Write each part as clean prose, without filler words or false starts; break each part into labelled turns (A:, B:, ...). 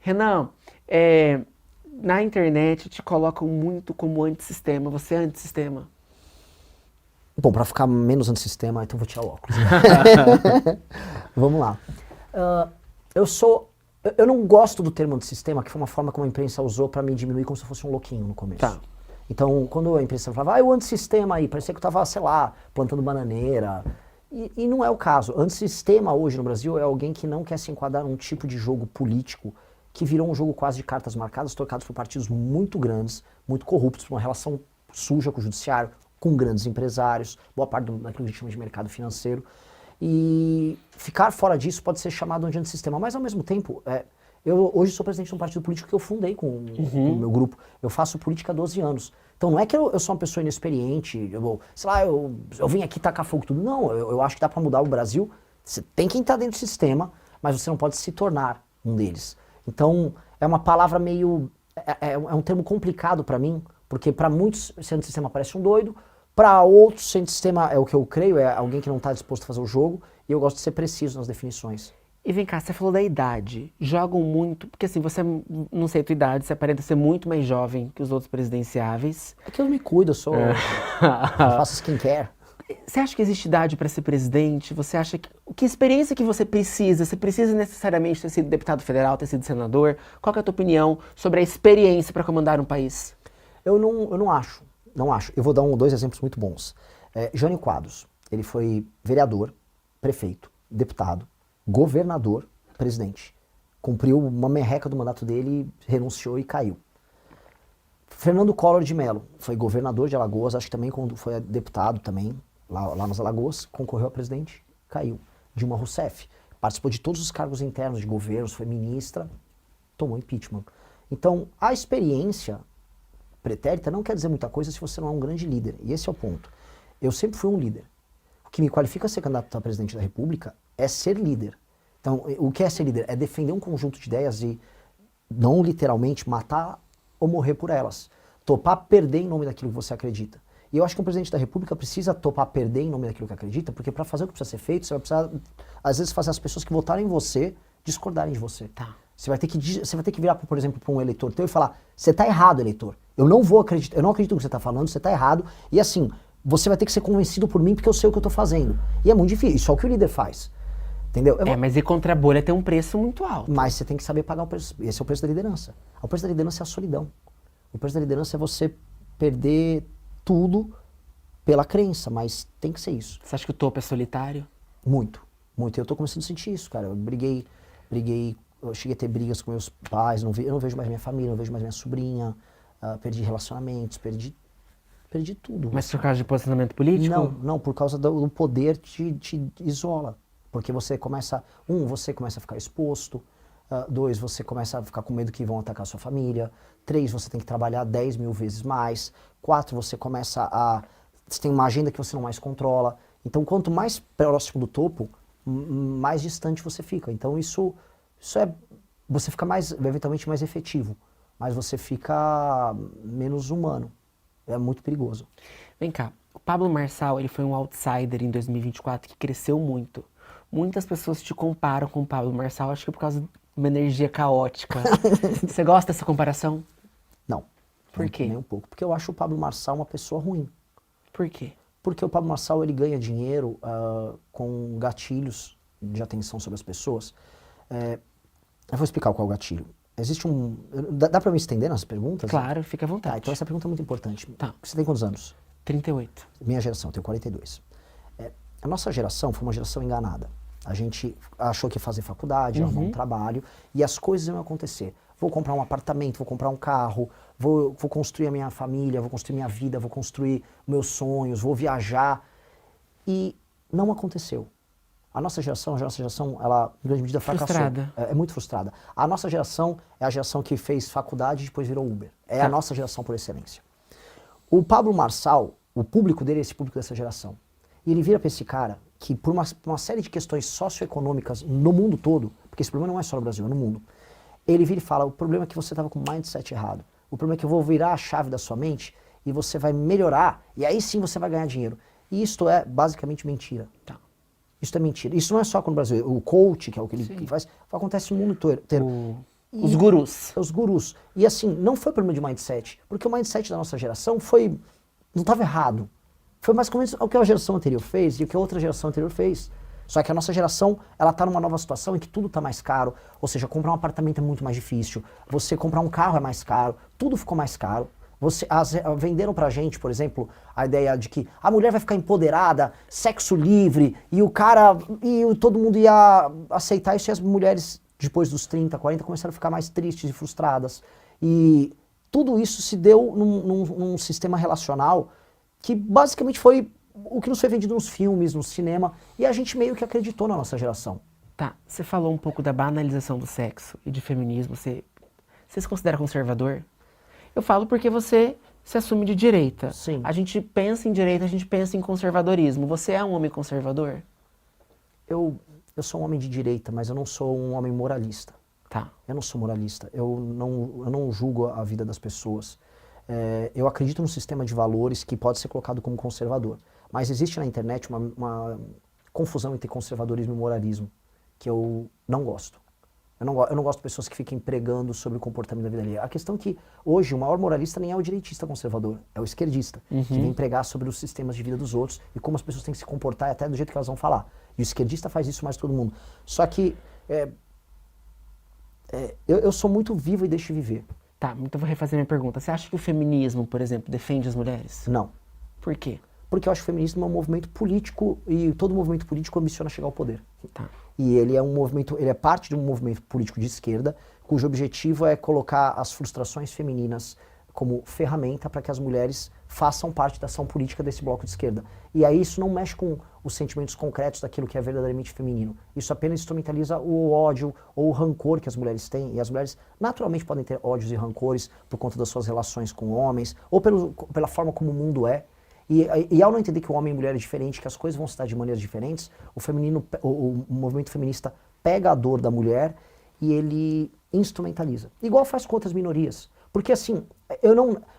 A: Renan, na internet te colocam muito como antissistema. Você é antissistema?
B: Bom, para ficar menos antissistema, então vou tirar o óculos. Vamos lá. Ah, eu sou. Eu não gosto do termo antissistema, que foi uma forma como a imprensa usou para me diminuir como se eu fosse um louquinho no começo.
A: Tá.
B: Então, quando a imprensa falava, o antissistema aí, parecia que eu tava, sei lá, plantando bananeira. E não é o caso. Antissistema hoje no Brasil é alguém que não quer se enquadrar num tipo de jogo político que virou um jogo quase de cartas marcadas, trocados por partidos muito grandes, muito corruptos, por uma relação suja com o judiciário, com grandes empresários, boa parte daquilo que a gente chama de mercado financeiro. E ficar fora disso pode ser chamado de antissistema. Mas, ao mesmo tempo, eu hoje sou presidente de um partido político que eu fundei com o meu grupo. Eu faço política há 12 anos. Então, não é que eu sou uma pessoa inexperiente, sei lá, eu vim aqui tacar fogo tudo. Não, eu acho que dá para mudar o Brasil. Você tem que estar dentro do sistema, mas você não pode se tornar um deles. Então, é uma palavra meio... É um termo complicado para mim, porque para muitos ser antissistema parece um doido, para outros ser antissistema é o que eu creio, é alguém que não está disposto a fazer o jogo, e eu gosto de ser preciso nas definições.
A: E vem cá, você falou da idade. Jogam muito, porque assim, você, não sei a tua idade, você aparenta ser muito mais jovem que os outros presidenciáveis.
B: É que eu me cuido, eu faço skincare.
A: Você acha que existe idade para ser presidente? Você acha que experiência que você precisa? Você precisa necessariamente ter sido deputado federal, ter sido senador? Qual que é a tua opinião sobre a experiência para comandar um país?
B: Eu não acho. Eu vou dar dois exemplos muito bons. Jânio Quadros, ele foi vereador, prefeito, deputado, governador, presidente. Cumpriu uma merreca do mandato dele, renunciou e caiu. Fernando Collor de Mello foi governador de Alagoas, acho que também quando foi deputado também, lá nas Alagoas, concorreu a presidente, caiu. Dilma Rousseff participou de todos os cargos internos de governos, foi ministra, tomou impeachment. Então, a experiência pretérita não quer dizer muita coisa se você não é um grande líder. E esse é o ponto. Eu sempre fui um líder. O que me qualifica a ser candidato a presidente da República é ser líder. Então, o que é ser líder? É defender um conjunto de ideias e não literalmente matar ou morrer por elas. Topar perder em nome daquilo que você acredita. E eu acho que um presidente da República precisa topar perder em nome daquilo que acredita, porque para fazer o que precisa ser feito, você vai precisar, às vezes, fazer as pessoas que votaram em você discordarem de você.
A: Tá.
B: Você vai ter que virar, por exemplo, para um eleitor teu e falar, você está errado, eleitor. Eu não acredito no que você está falando, você está errado. E assim, você vai ter que ser convencido por mim porque eu sei o que eu estou fazendo. E é muito difícil, isso é o que o líder faz. Entendeu?
A: Mas ir contra a bolha tem um preço muito alto.
B: Mas você tem que saber pagar o preço. Esse é o preço da liderança. O preço da liderança é a solidão. O preço da liderança é você perder tudo pela crença, mas tem que ser isso.
A: Você acha que o topo é solitário?
B: Muito, muito. Eu tô começando a sentir isso, cara. Eu briguei, eu cheguei a ter brigas com meus pais, eu não vejo mais minha família, não vejo mais minha sobrinha, perdi relacionamentos, perdi tudo.
A: Mas por causa de posicionamento político?
B: Não, por causa do poder te isola. Porque você começa a ficar exposto, 2, você começa a ficar com medo que vão atacar a sua família, 3, você tem que trabalhar 10 mil vezes mais, 4, você tem uma agenda que você não mais controla. Então, quanto mais próximo do topo, mais distante você fica. Então, você fica eventualmente mais efetivo, mas você fica menos humano. É muito perigoso.
A: Vem cá, o Pablo Marçal, ele foi um outsider em 2024 que cresceu muito. Muitas pessoas te comparam com o Pablo Marçal, acho que por causa de uma energia caótica. Você gosta dessa comparação?
B: Não.
A: Por quê?
B: Nem um pouco. Porque eu acho o Pablo Marçal uma pessoa ruim.
A: Por quê?
B: Porque o Pablo Marçal, ele ganha dinheiro com gatilhos de atenção sobre as pessoas. Eu vou explicar qual é o gatilho. Existe Dá pra me estender nas perguntas?
A: Claro, fica à vontade.
B: Tá, então essa pergunta é muito importante.
A: Tá.
B: Você tem quantos anos?
A: 38.
B: Minha geração, eu tenho 42. A nossa geração foi uma geração enganada. A gente achou que ia fazer faculdade, arrumar um trabalho, e as coisas iam acontecer. Vou comprar um apartamento, vou comprar um carro, vou construir a minha família, vou construir minha vida, vou construir meus sonhos, vou viajar. E não aconteceu. A nossa geração, ela, em grande medida, fracassou.
A: Frustrada.
B: É muito frustrada. A nossa geração é a geração que fez faculdade e depois virou Uber. É a nossa geração por excelência. O Pablo Marçal, o público dele é esse público dessa geração. E ele vira para esse cara que, por uma série de questões socioeconômicas no mundo todo, porque esse problema não é só no Brasil, é no mundo, ele vira e fala, o problema é que você estava com o mindset errado. O problema é que eu vou virar a chave da sua mente e você vai melhorar, e aí sim você vai ganhar dinheiro. E isto é basicamente mentira.
A: Tá.
B: Isso é mentira. Isso não é só no Brasil. O coach, que é o que ele faz, acontece no mundo inteiro.
A: Os gurus.
B: Os gurus. E assim, não foi problema de mindset, porque o mindset da nossa geração não estava errado. Foi mais ou menos o que a geração anterior fez e o que a outra geração anterior fez. Só que a nossa geração, ela tá numa nova situação em que tudo tá mais caro, ou seja, comprar um apartamento é muito mais difícil, você comprar um carro é mais caro, tudo ficou mais caro. Venderam pra gente, por exemplo, a ideia de que a mulher vai ficar empoderada, sexo livre, e todo mundo ia aceitar isso, e as mulheres, depois dos 30, 40, começaram a ficar mais tristes e frustradas. E tudo isso se deu num sistema relacional que basicamente foi o que nos foi vendido nos filmes, no cinema, e a gente meio que acreditou na nossa geração.
A: Tá, você falou um pouco da banalização do sexo e de feminismo, você se considera conservador? Eu falo porque você se assume de direita.
B: Sim.
A: A gente pensa em direita, a gente pensa em conservadorismo. Você é um homem conservador?
B: Eu sou um homem de direita, mas eu não sou um homem moralista.
A: Tá.
B: Eu não sou moralista, eu não julgo a vida das pessoas. Eu acredito num sistema de valores que pode ser colocado como conservador. Mas existe na internet uma confusão entre conservadorismo e moralismo, que eu não gosto. Eu não gosto de pessoas que fiquem pregando sobre o comportamento da vida alheia. A questão é que hoje o maior moralista nem é o direitista conservador, é o esquerdista, que vem pregar sobre os sistemas de vida dos outros e como as pessoas têm que se comportar e até do jeito que elas vão falar. E o esquerdista faz isso mais que todo mundo. Só que eu sou muito vivo e deixo viver.
A: Tá, então eu vou refazer minha pergunta. Você acha que o feminismo, por exemplo, defende as mulheres?
B: Não.
A: Por quê?
B: Porque eu acho que o feminismo é um movimento político e todo movimento político ambiciona chegar ao poder.
A: Tá.
B: E ele é parte de um movimento político de esquerda, cujo objetivo é colocar as frustrações femininas como ferramenta para que as mulheres façam parte da ação política desse bloco de esquerda. E aí isso não mexe com os sentimentos concretos daquilo que é verdadeiramente feminino. Isso apenas instrumentaliza o ódio ou o rancor que as mulheres têm. E as mulheres naturalmente podem ter ódios e rancores por conta das suas relações com homens, ou pela forma como o mundo é. E ao não entender que o homem e a mulher é diferente, que as coisas vão se dar de maneiras diferentes, o movimento feminista pega a dor da mulher e ele instrumentaliza. Igual faz com outras minorias. Porque assim,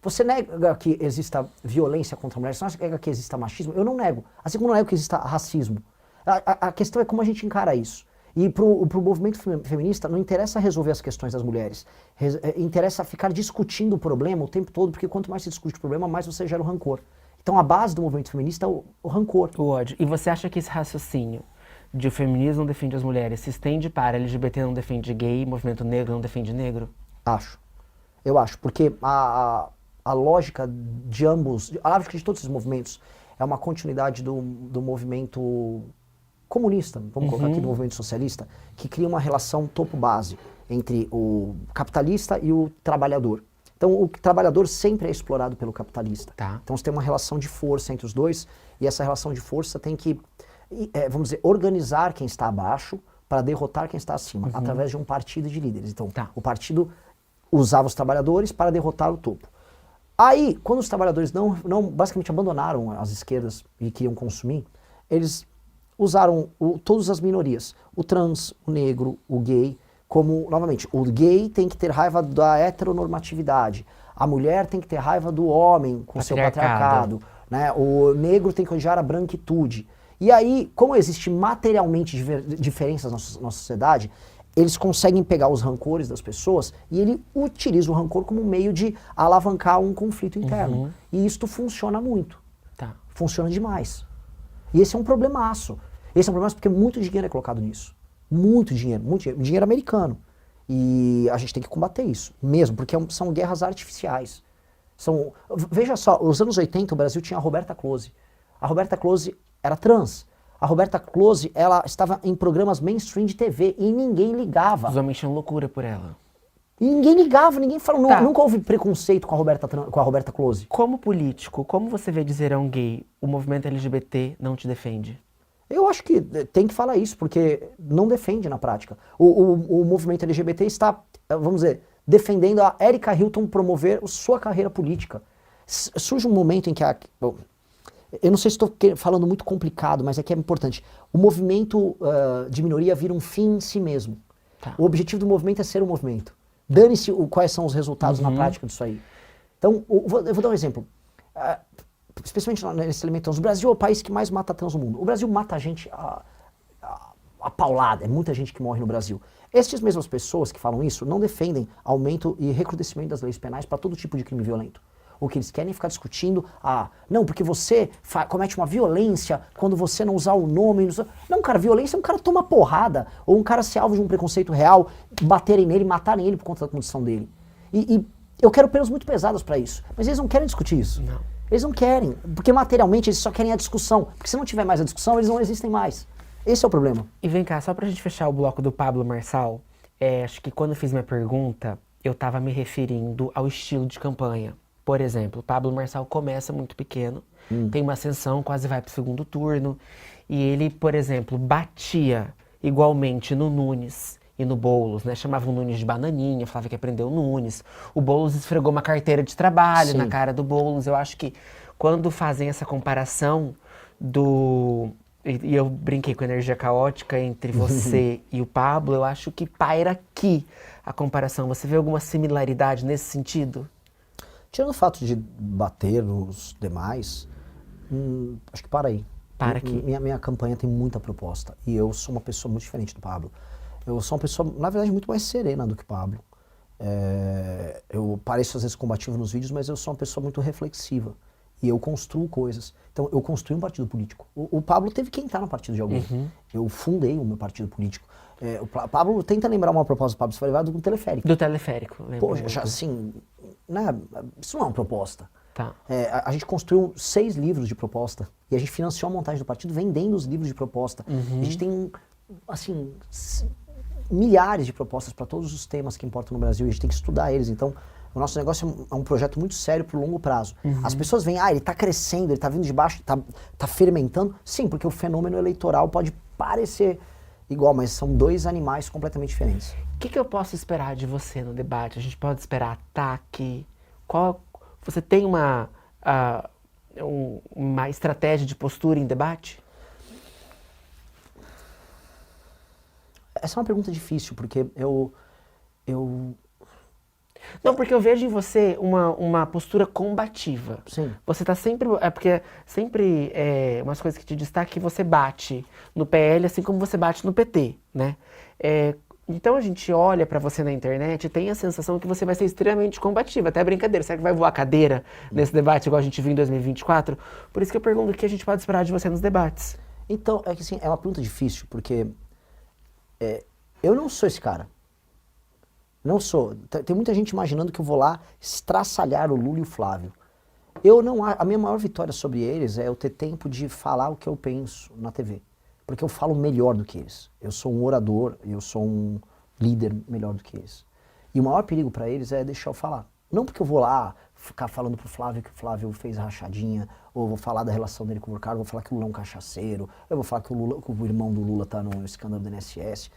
B: você nega que exista violência contra a mulher, você não nega que exista machismo, eu não nego. Assim como eu não nego que exista racismo. A questão é como a gente encara isso. E pro movimento feminista não interessa resolver as questões das mulheres, interessa ficar discutindo o problema o tempo todo, porque quanto mais se discute o problema, mais você gera o rancor. Então a base do movimento feminista é o rancor.
A: O ódio. E você acha que esse raciocínio de o feminismo não defende as mulheres se estende para LGBT não defende gay, movimento negro não defende negro?
B: Acho. Eu acho, porque a lógica de ambos, a lógica de todos esses movimentos é uma continuidade do movimento comunista, vamos colocar aqui, do movimento socialista, que cria uma relação topo-base entre o capitalista e o trabalhador. Então o trabalhador sempre é explorado pelo capitalista.
A: Tá.
B: Então você tem uma relação de força entre os dois, e essa relação de força tem que, vamos dizer, organizar quem está abaixo para derrotar quem está acima, através de um partido de líderes. Então o partido usava os trabalhadores para derrotar o topo. Aí, quando os trabalhadores não basicamente abandonaram as esquerdas e queriam consumir, eles usaram todas as minorias, o trans, o negro, o gay, como, novamente, o gay tem que ter raiva da heteronormatividade, a mulher tem que ter raiva do homem com seu patriarcado, né? O negro tem que odiar a branquitude. E aí, como existe materialmente diferenças na nossa sociedade, eles conseguem pegar os rancores das pessoas e ele utiliza o rancor como um meio de alavancar um conflito interno. E isto funciona muito.
A: Tá.
B: Funciona demais. E esse é um problemaço. Esse é um problemaço porque muito dinheiro é colocado nisso. Muito dinheiro, dinheiro americano. E a gente tem que combater isso, mesmo, porque são guerras artificiais. Veja só, nos anos 80 o Brasil tinha a Roberta Close. A Roberta Close era trans. A Roberta Close, ela estava em programas mainstream de TV e ninguém ligava.
A: Os homens tinham loucura por ela.
B: E ninguém ligava, ninguém falou,
A: Tá.
B: nunca houve preconceito com a Roberta Close.
A: Como político, como você vê dizer a um gay, o movimento LGBT não te defende?
B: Eu acho que tem que falar isso, porque não defende na prática. O movimento LGBT está, vamos dizer, defendendo a Erika Hilton promover sua carreira política. Surge um momento em que eu não sei se estou falando muito complicado, mas é que é importante. O movimento de minoria vira um fim em si mesmo.
A: Tá.
B: O objetivo do movimento é ser um movimento. Dane-se quais são os resultados na prática disso aí. Então, eu vou dar um exemplo. Especialmente nesse elemento trans. O Brasil é o país que mais mata trans no mundo. O Brasil mata a gente a paulada, é muita gente que morre no Brasil. Estas mesmas pessoas que falam isso não defendem aumento e recrudescimento das leis penais para todo tipo de crime violento. O que eles querem é ficar discutindo, não, porque você comete uma violência quando você não usar o nome. Não, cara, violência é um cara tomar porrada, ou um cara ser alvo de um preconceito real, baterem nele, matarem ele por conta da condição dele. E eu quero penas muito pesadas para isso, mas eles não querem discutir isso.
A: Não.
B: Eles não querem, porque materialmente eles só querem a discussão, porque se não tiver mais a discussão, eles não existem mais. Esse é o problema.
A: E vem cá, só pra gente fechar o bloco do Pablo Marçal, acho que quando eu fiz minha pergunta, eu tava me referindo ao estilo de campanha. Por exemplo, o Pablo Marçal começa muito pequeno, tem uma ascensão, quase vai pro segundo turno, e ele, por exemplo, batia igualmente no Nunes e no Boulos, né? Chamava o Nunes de bananinha, falava que aprendeu o Nunes. O Boulos esfregou uma carteira de trabalho na cara do Boulos. Eu acho que quando fazem essa comparação e eu brinquei com a energia caótica entre você e o Pablo, eu acho que paira aqui a comparação. Você vê alguma similaridade nesse sentido?
B: Tirando o fato de bater nos demais, acho que para aí.
A: Para aqui.
B: Minha campanha tem muita proposta. E eu sou uma pessoa muito diferente do Pablo. Eu sou uma pessoa, na verdade, muito mais serena do que o Pablo. Eu pareço às vezes combativo nos vídeos, mas eu sou uma pessoa muito reflexiva. E eu construo coisas. Então, eu construí um partido político. O Pablo teve que entrar no partido de alguém. Eu fundei o meu partido político. O Pablo tenta lembrar uma proposta do Pablo Sfarival do teleférico.
A: Do teleférico, lembro.
B: Poxa, assim, né, isso não é uma proposta.
A: Tá.
B: A gente construiu 6 livros de proposta e a gente financiou a montagem do partido vendendo os livros de proposta. A gente tem, assim, milhares de propostas para todos os temas que importam no Brasil e a gente tem que estudar eles. Então, o nosso negócio é um projeto muito sério para o longo prazo. As pessoas veem, ele está crescendo, ele está vindo de baixo, está fermentando. Sim, porque o fenômeno eleitoral pode parecer igual, mas são 2 animais completamente diferentes.
A: O que eu posso esperar de você no debate? A gente pode esperar ataque? Você tem uma estratégia de postura em debate?
B: Essa é uma pergunta difícil, porque
A: Não, porque eu vejo em você uma postura combativa.
B: Sim.
A: Você tá sempre. Porque sempre umas coisas que te destacam que você bate no PL, assim como você bate no PT, né? Então a gente olha pra você na internet e tem a sensação que você vai ser extremamente combativa. Até brincadeira. Será que vai voar cadeira nesse debate igual a gente viu em 2024? Por isso que eu pergunto o que a gente pode esperar de você nos debates.
B: Então, é que assim, é uma pergunta difícil, porque eu não sou esse cara. Não sou. Tem muita gente imaginando que eu vou lá estraçalhar o Lula e o Flávio. A minha maior vitória sobre eles é eu ter tempo de falar o que eu penso na TV. Porque eu falo melhor do que eles. Eu sou um orador, eu sou um líder melhor do que eles. E o maior perigo para eles é deixar eu falar. Não porque eu vou lá ficar falando pro Flávio que o Flávio fez rachadinha, ou vou falar da relação dele com o Ricardo, vou falar que o Lula é um cachaceiro, eu vou falar que o irmão do Lula tá no escândalo do INSS.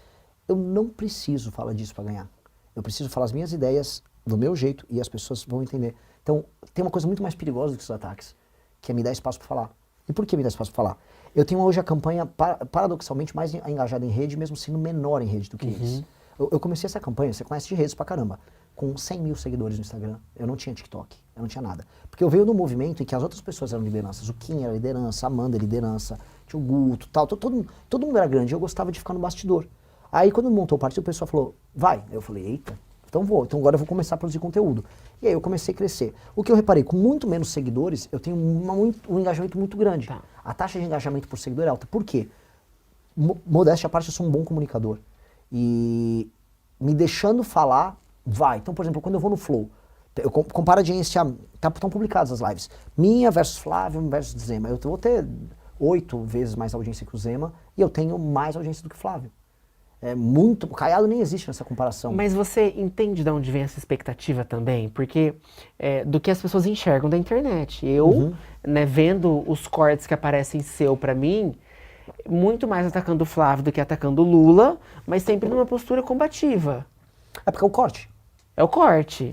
B: Eu não preciso falar disso para ganhar. Eu preciso falar as minhas ideias do meu jeito e as pessoas vão entender. Então, tem uma coisa muito mais perigosa do que os ataques, que é me dar espaço para falar. E por que me dar espaço para falar? Eu tenho hoje a campanha, paradoxalmente, mais engajada em rede, mesmo sendo menor em rede do que eles. Eu comecei essa campanha, você conhece de redes pra caramba, com 100 mil seguidores no Instagram. Eu não tinha TikTok, eu não tinha nada. Porque eu veio num movimento em que as outras pessoas eram lideranças. O Kim era liderança, a Amanda era liderança, tinha o Guto, tal. Todo mundo era grande, eu gostava de ficar no bastidor. Aí quando montou o partido, o pessoal falou, vai. Eu falei, eita, então vou. Então agora eu vou começar a produzir conteúdo. E aí eu comecei a crescer. O que eu reparei, com muito menos seguidores, eu tenho um engajamento muito grande.
A: Tá.
B: A taxa de engajamento por seguidor é alta. Por quê? Modéstia à parte, eu sou um bom comunicador. E me deixando falar, vai. Então, por exemplo, quando eu vou no Flow, eu comparo a audiência, estão publicadas as lives. Minha versus Flávio versus Zema. Eu vou ter 8 vezes mais audiência que o Zema e eu tenho mais audiência do que o Flávio. O Caiado nem existe nessa comparação.
A: Mas você entende de onde vem essa expectativa também? Porque do que as pessoas enxergam da internet. Eu, né, vendo os cortes que aparecem seu pra mim, muito mais atacando o Flávio do que atacando o Lula, mas sempre numa postura combativa.
B: É porque é o corte.
A: É o corte.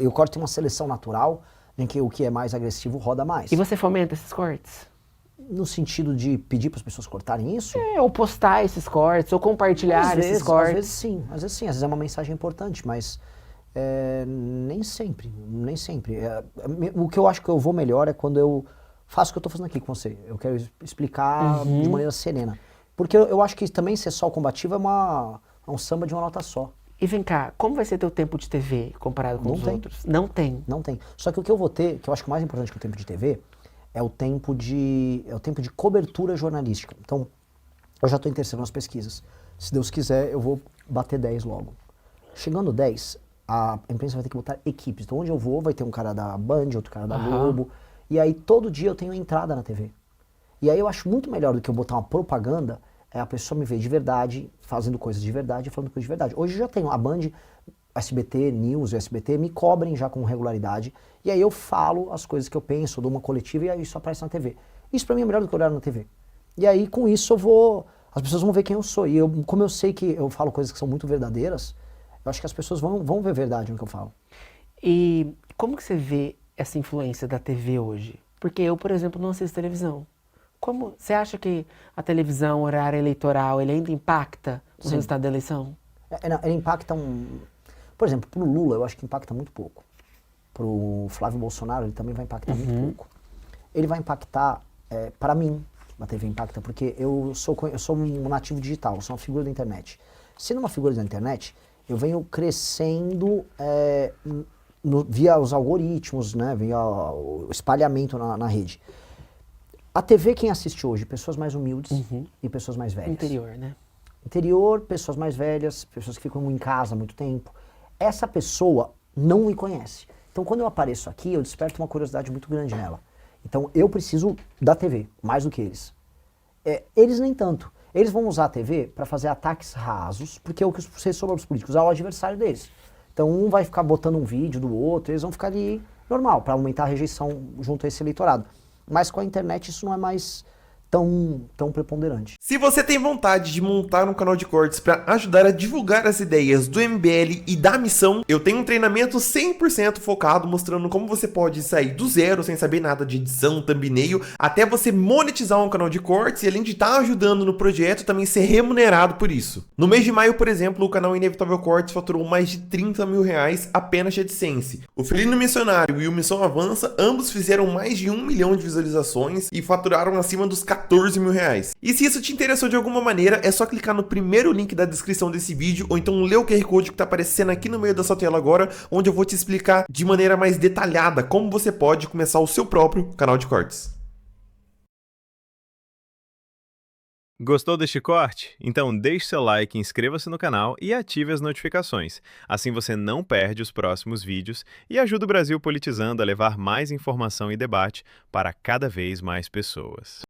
B: E o corte tem uma seleção natural em que o que é mais agressivo roda mais.
A: E você fomenta esses cortes?
B: No sentido de pedir para as pessoas cortarem isso?
A: Ou postar esses cortes, ou compartilhar esses cortes.
B: Às vezes sim, às vezes é uma mensagem importante, mas nem sempre. O que eu acho que eu vou melhor é quando eu faço o que eu estou fazendo aqui com você. Eu quero explicar de maneira serena. Porque eu acho que também ser sol combativo é um samba de uma nota só.
A: E vem cá, como vai ser teu tempo de TV comparado com
B: Não
A: os
B: tem.
A: outros? Não tem.
B: Não tem. Só que o que eu vou ter, que eu acho que o mais importante que o tempo de TV, é o tempo de cobertura jornalística. Então, eu já estou em terceiro nas pesquisas. Se Deus quiser, eu vou bater 10 logo. Chegando 10, a imprensa vai ter que botar equipes. Então, onde eu vou, vai ter um cara da Band, outro cara da Globo. E aí, todo dia eu tenho entrada na TV. E aí, eu acho muito melhor do que eu botar uma propaganda, é a pessoa me ver de verdade, fazendo coisas de verdade, falando coisas de verdade. Hoje eu já tenho a Band, SBT News e SBT me cobrem já com regularidade. E aí eu falo as coisas que eu penso, eu dou uma coletiva e aí isso aparece na TV. Isso pra mim é melhor do que olhar na TV. E aí, com isso, as pessoas vão ver quem eu sou. E como eu sei que eu falo coisas que são muito verdadeiras, eu acho que as pessoas vão ver verdade no que eu falo.
A: E como que você vê essa influência da TV hoje? Porque eu, por exemplo, não assisto televisão. Como você acha que a televisão, o horário eleitoral, ele ainda impacta o
B: Sim.
A: resultado da eleição?
B: Ele impacta Por exemplo, pro Lula eu acho que impacta muito pouco. Pro Flávio Bolsonaro ele também vai impactar muito pouco. Ele vai impactar, para mim, a TV impacta, porque eu sou um nativo digital, eu sou uma figura da internet. Sendo uma figura da internet, eu venho crescendo via os algoritmos, né, via o espalhamento na rede. A TV, quem assiste hoje? Pessoas mais humildes e pessoas mais velhas.
A: Interior, né?
B: Interior, pessoas mais velhas, pessoas que ficam em casa há muito tempo. Essa pessoa não me conhece. Então, quando eu apareço aqui, eu desperto uma curiosidade muito grande nela. Então, eu preciso da TV, mais do que eles. Eles nem tanto. Eles vão usar a TV para fazer ataques rasos, porque é o que vocês sobre os políticos é o adversário deles. Então, um vai ficar botando um vídeo do outro, eles vão ficar ali normal, para aumentar a rejeição junto a esse eleitorado. Mas com a internet isso não é mais tão preponderante.
C: Se você tem vontade de montar um canal de cortes para ajudar a divulgar as ideias do MBL e da missão, eu tenho um treinamento 100% focado mostrando como você pode sair do zero sem saber nada de edição, thumbnail, até você monetizar um canal de cortes e além de estar ajudando no projeto, também ser remunerado por isso. No mês de maio, por exemplo, o canal Inevitável Cortes faturou mais de 30 mil reais apenas de AdSense. O Felino Missionário e o Missão Avança, ambos fizeram mais de 1 milhão de visualizações e faturaram acima dos 14 mil reais. E se isso te interessou de alguma maneira, é só clicar no primeiro link da descrição desse vídeo ou então ler o QR Code que está aparecendo aqui no meio da sua tela agora, onde eu vou te explicar de maneira mais detalhada como você pode começar o seu próprio canal de cortes.
D: Gostou deste corte? Então deixe seu like, inscreva-se no canal e ative as notificações. Assim você não perde os próximos vídeos e ajuda o Brasil Politizando a levar mais informação e debate para cada vez mais pessoas.